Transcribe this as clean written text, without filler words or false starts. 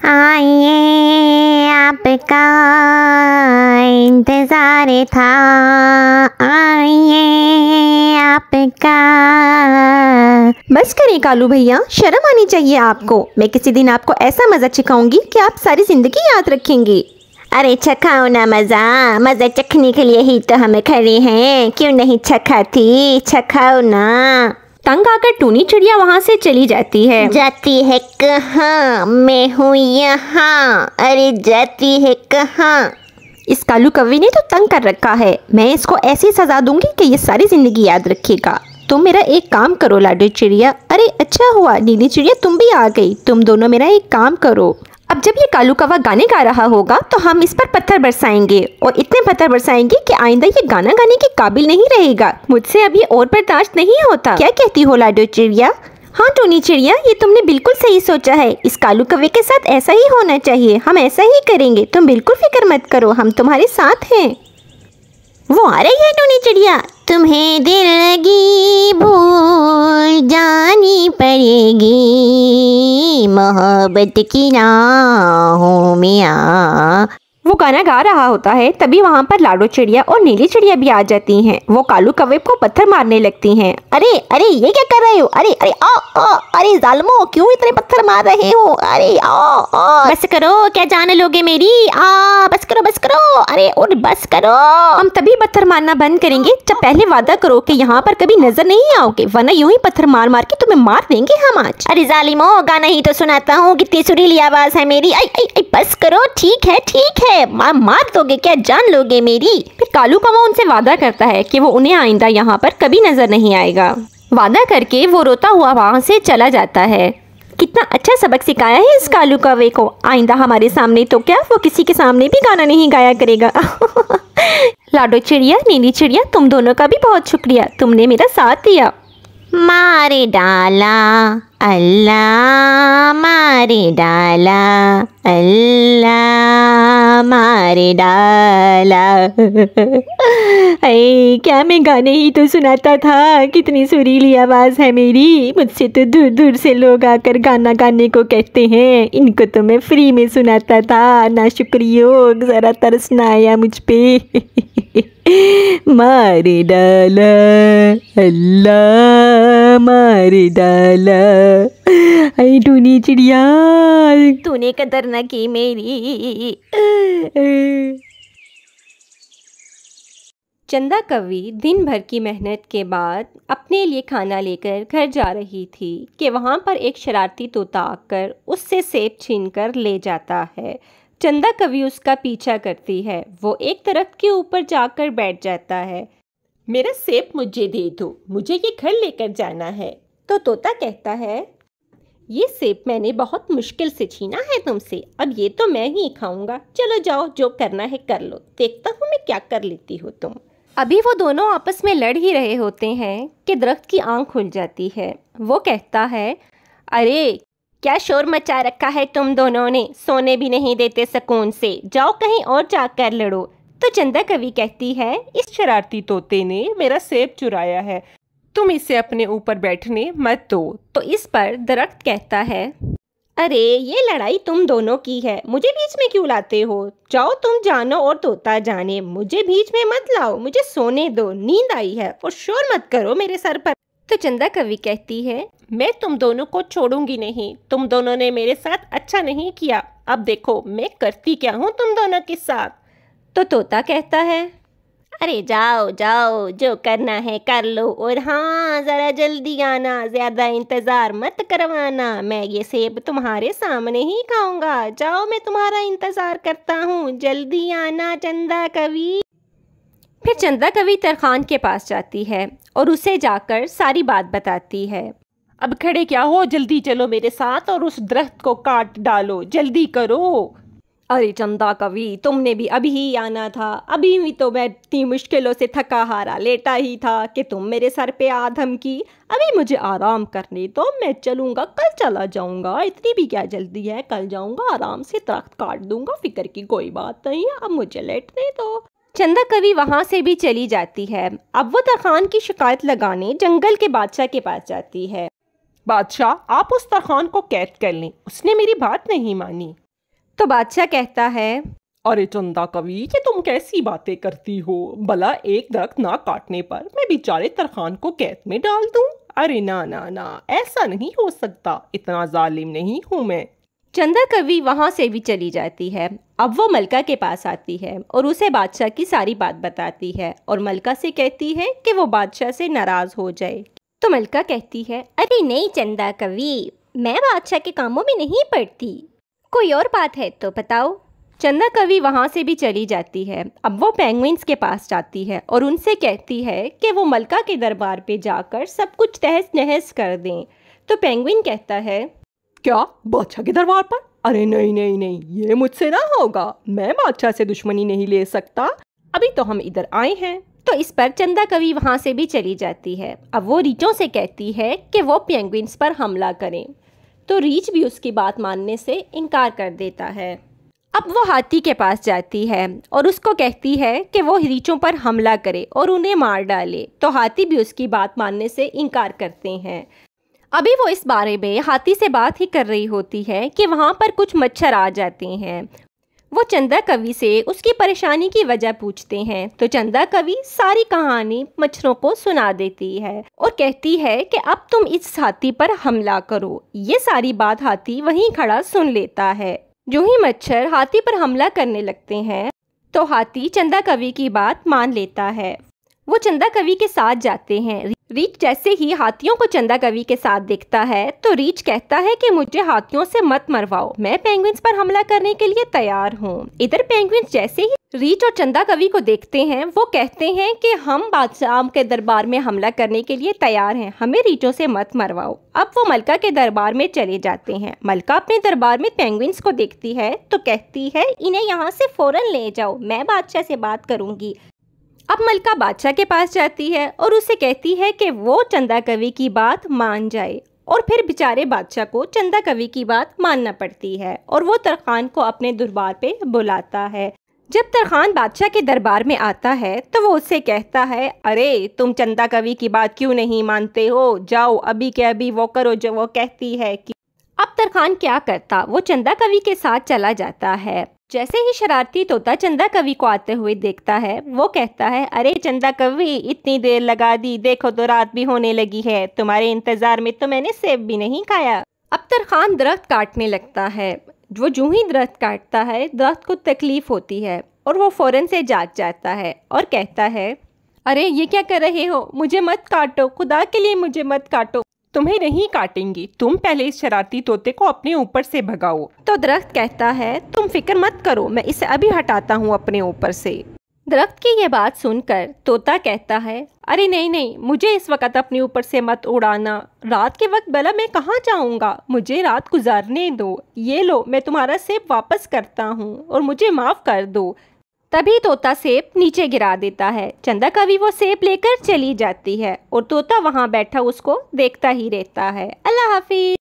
आइए आपका इंतज़ार था, आइए आपका। बस करें कालू भैया, शर्म आनी चाहिए आपको। मैं किसी दिन आपको ऐसा मज़ा सिखाऊंगी कि आप सारी ज़िंदगी याद रखेंगी। अरे चखाओ ना मज़ा चखने के लिए ही तो हम खड़े हैं, क्यों नहीं चखाती, चखाओ ना। तंग आकर टूनी चिड़िया वहाँ से चली जाती है। जाती है कहाँ, मैं हूँ यहाँ, अरे जाती है कहाँ। इस कालू कौवे ने तो तंग कर रखा है। मैं इसको ऐसी सजा दूंगी कि ये सारी जिंदगी याद रखेगा। तुम मेरा एक काम करो लाडू चिड़िया। अरे अच्छा हुआ नीली चिड़िया तुम भी आ गई। तुम दोनों मेरा एक काम करो। अब जब ये कालू कौवा गाने गा रहा होगा तो हम इस पर पत्थर बरसाएंगे और इतने पत्थर बरसाएंगे कि आइंदा ये गाना गाने के काबिल नहीं रहेगा। मुझसे अब ये और बर्दाश्त नहीं होता। क्या कहती हो लाडू चिड़िया? हाँ टूनी चिड़िया, ये तुमने बिल्कुल सही सोचा है। इस कालू कौवे के साथ ऐसा ही होना चाहिए। हम ऐसा ही करेंगे, तुम बिल्कुल फिक्र मत करो, हम तुम्हारे साथ हैं। वो आ रही है टूनी चिड़िया। तुम्हें दिल लगी भूल जानी पड़ेगी, मोहब्बत की राहों में आ। वो गाना गा रहा होता है, तभी वहाँ पर लाडू चिड़िया और नीली चिड़िया भी आ जाती हैं। वो कालू कौवे को पत्थर मारने लगती हैं। अरे अरे ये क्या कर रहे हो? अरे अरे अरे जालिमो, क्यों इतने पत्थर मार रहे हो? अरे बस करो, क्या जान लोगे मेरी? बस करो बस करो, अरे और बस करो। हम तभी पत्थर मारना बंद करेंगे जब पहले वादा करो कि यहाँ पर कभी नजर नहीं आओगे, वरना यूं ही पत्थर मार मार के तुम्हें मार देंगे हम आज। अरे जालिमो, गाना ही तो सुनाता हूँ, कितनी सुरीली आवाज है मेरी। आई बस करो, ठीक है मार दोगे क्या, जान लोगे मेरी? फिर कालू कौवा उनसे वादा करता है कि वो उन्हें आइंदा यहाँ पर कभी नजर नहीं आएगा। वादा करके वो रोता हुआ वहाँ से चला जाता है। कितना अच्छा सबक सिखाया है इस कालू कौवे को। आइंदा हमारे सामने तो क्या, वो किसी के सामने भी गाना नहीं गाया करेगा। लाडू चिड़िया नीली चिड़िया, तुम दोनों का भी बहुत शुक्रिया, तुमने मेरा साथ दिया। मारे डाला अल्लाह, मारे डाला अल्लाह, मारे डाला। अरे क्या मैं गाने ही तो सुनाता था, कितनी सुरीली आवाज़ है मेरी। मुझसे तो दूर दूर से लोग आकर गाना गाने को कहते हैं, इनको तो मैं फ्री में सुनाता था। ना शुक्रियो, ज़रा तरस ना आया मुझ पे। मारे डाला अल्लाह, मारे डाला। अरे टूनी चिड़िया, तूने कदर न की मेरी। चंदा कौवी दिन भर की मेहनत के बाद अपने लिए खाना लेकर घर जा रही थी कि वहाँ पर एक शरारती तोता आकर उससे सेब छीनकर ले जाता है। चंदा कौवी उसका पीछा करती है। वो एक दरख्त के ऊपर जाकर बैठ जाता है। मेरा सेब मुझे दे दो, मुझे ये घर लेकर जाना है। तो तोता कहता है, ये सेब मैंने बहुत मुश्किल से छीना है तुमसे, अब ये तो मैं ही खाऊंगा। चलो जाओ, जो करना है कर लो, देखता हूँ मैं क्या कर लेती हो तुम। अभी वो दोनों आपस में लड़ ही रहे होते हैं कि दरख्त की आंख खुल जाती है। वो कहता है, अरे क्या शोर मचा रखा है तुम दोनों ने, सोने भी नहीं देते सुकून से, जाओ कहीं और जाकर लड़ो। तो चंदा कौवी कहती है, इस शरारती तोते ने मेरा सेब चुराया है, तुम इसे अपने ऊपर बैठने मत दो। तो इस पर दरख्त कहता है, अरे ये लड़ाई तुम दोनों की है, मुझे बीच में क्यों लाते हो? जाओ तुम जानो और तोता जाने, मुझे बीच में मत लाओ, मुझे सोने दो, नींद आई है, और शोर मत करो मेरे सर पर। तो चंदा कौवी कहती है, मैं तुम दोनों को छोड़ूंगी नहीं, तुम दोनों ने मेरे साथ अच्छा नहीं किया, अब देखो मैं करती क्या हूँ तुम दोनों के साथ। तो तोता कहता है, अरे जाओ जाओ, जो करना है कर लो, और हाँ ज़रा जल्दी आना, ज़्यादा इंतज़ार मत करवाना, मैं ये सेब तुम्हारे सामने ही खाऊंगा। जाओ, मैं तुम्हारा इंतज़ार करता हूँ, जल्दी आना चंदा कौवी। फिर चंदा कौवी तरखान के पास जाती है और उसे जाकर सारी बात बताती है। अब खड़े क्या हो, जल्दी चलो मेरे साथ और उस दरख्त को काट डालो, जल्दी करो। अरे चंदा कौवी, तुमने भी अभी ही आना था, अभी भी तो मैं इतनी मुश्किलों से थका हारा लेटा ही था कि तुम मेरे सर पे आ धमकी। अभी मुझे आराम करने दो, मैं चलूँगा, कल चला जाऊँगा, इतनी भी क्या जल्दी है, कल जाऊँगा आराम से, दरख्त काट दूँगा, फिक्र की कोई बात नहीं है, अब मुझे लेटने दो। चंदा कौवी वहाँ से भी चली जाती है। अब वो तरखान की शिकायत लगाने जंगल के बादशाह के पास जाती है। बादशाह, आप उस तरखान को कैद कर लें, उसने मेरी बात नहीं मानी। तो बादशाह कहता है, अरे चंदा कवि, ये तुम कैसी बातें करती हो? भला एक दरख्त ना काटने पर मैं बेचारे तरखान को कैद में डाल दूं? अरे ना ना ना, ऐसा नहीं हो सकता, इतना जालिम नहीं हूँ मैं। चंदा कवि वहाँ से भी चली जाती है। अब वो मलका के पास आती है और उसे बादशाह की सारी बात बताती है और मलका से कहती है कि वो बादशाह से नाराज़ हो जाए। तो मलका कहती है, अरे नहीं चंदा कवि, मैं बादशाह के कामों में नहीं पड़ती, कोई और बात है तो बताओ। चंदा कवि वहाँ से भी चली जाती है। अब वो पेंगुइन्स के पास जाती है और उनसे कहती है कि वो मलका के दरबार पे जाकर सब कुछ तहस नहस कर दें। तो पेंगुइन कहता है, क्या बादशाह के दरबार पर? अरे नहीं नहीं नहीं, ये मुझसे ना होगा, मैं बादशाह से दुश्मनी नहीं ले सकता, अभी तो हम इधर आए हैं। तो इस पर चंदा कवि वहाँ से भी चली जाती है। अब वो रीछों से कहती है कि वो पेंगुइन्स पर हमला करें। तो रीछ भी उसकी बात मानने से इनकार कर देता है। अब वो हाथी के पास जाती है और उसको कहती है कि वो रीछों पर हमला करे और उन्हें मार डाले। तो हाथी भी उसकी बात मानने से इनकार करते हैं। अभी वो इस बारे में हाथी से बात ही कर रही होती है कि वहाँ पर कुछ मच्छर आ जाते हैं। वो चंदा कवि से उसकी परेशानी की वजह पूछते हैं। तो चंदा कवि सारी कहानी मच्छरों को सुना देती है और कहती है कि अब तुम इस हाथी पर हमला करो। ये सारी बात हाथी वहीं खड़ा सुन लेता है। जो ही मच्छर हाथी पर हमला करने लगते हैं तो हाथी चंदा कवि की बात मान लेता है। वो चंदा कवि के साथ जाते हैं। रीछ जैसे ही हाथियों को चंदा कवि के साथ देखता है तो रीछ कहता है कि मुझे हाथियों से मत मरवाओ, मैं पेंगुइन्स पर हमला करने के लिए तैयार हूँ। इधर पेंगुइन्स जैसे ही रीछ और चंदा कवि को देखते हैं वो कहते हैं कि हम बादशाह के दरबार में हमला करने के लिए तैयार हैं, हमें रीछों से मत मरवाओ। अब वो मलका के दरबार में चले जाते हैं। मलका अपने दरबार में पेंगुइन्स को देखती है तो कहती है, इन्हें यहाँ से फौरन ले जाओ, मैं बादशाह से बात करूँगी। अब मलका बादशाह के पास जाती है और उसे कहती है कि वो चंदा कवि की बात मान जाए। और फिर बेचारे बादशाह को चंदा कवि की बात मानना पड़ती है और वो तरखान को अपने दरबार पे बुलाता है। जब तरखान बादशाह के दरबार में आता है तो वो उससे कहता है, अरे तुम चंदा कवि की बात क्यों नहीं मानते हो? जाओ अभी के अभी वो करो जो वो कहती है कि। अब तरखान क्या करता, वो चंदा कवि के साथ चला जाता है। जैसे ही शरारती तोता चंदा कवि को आते हुए देखता है वो कहता है, अरे चंदा कवि, इतनी देर लगा दी, देखो तो रात भी होने लगी है, तुम्हारे इंतजार में तो मैंने सेब भी नहीं खाया। अब तरखान दरख्त काटने लगता है। वो जो ही दरख्त काटता है दरख्त को तकलीफ होती है और वो फौरन से जाग जाता है और कहता है, अरे ये क्या कर रहे हो, मुझे मत काटो, खुदा के लिए मुझे मत काटो। तुम्हें नहीं काटेंगी, तुम पहले इस शरारती तोते को अपने ऊपर से भगाओ। तो दरख्त कहता है, तुम फिक्र मत करो, मैं इसे अभी हटाता हूँ अपने ऊपर से। दरख्त की ये बात सुनकर तोता कहता है, अरे नहीं नहीं, मुझे इस वक्त अपने ऊपर से मत उड़ाना, रात के वक्त भला मैं कहाँ जाऊँगा, मुझे रात गुजारने दो। ये लो, मैं तुम्हारा सेब वापस करता हूँ और मुझे माफ़ कर दो। तभी तोता सेब नीचे गिरा देता है। चंदा कवि वो सेब लेकर चली जाती है और तोता वहाँ बैठा उसको देखता ही रहता है। अल्लाह हाफिज।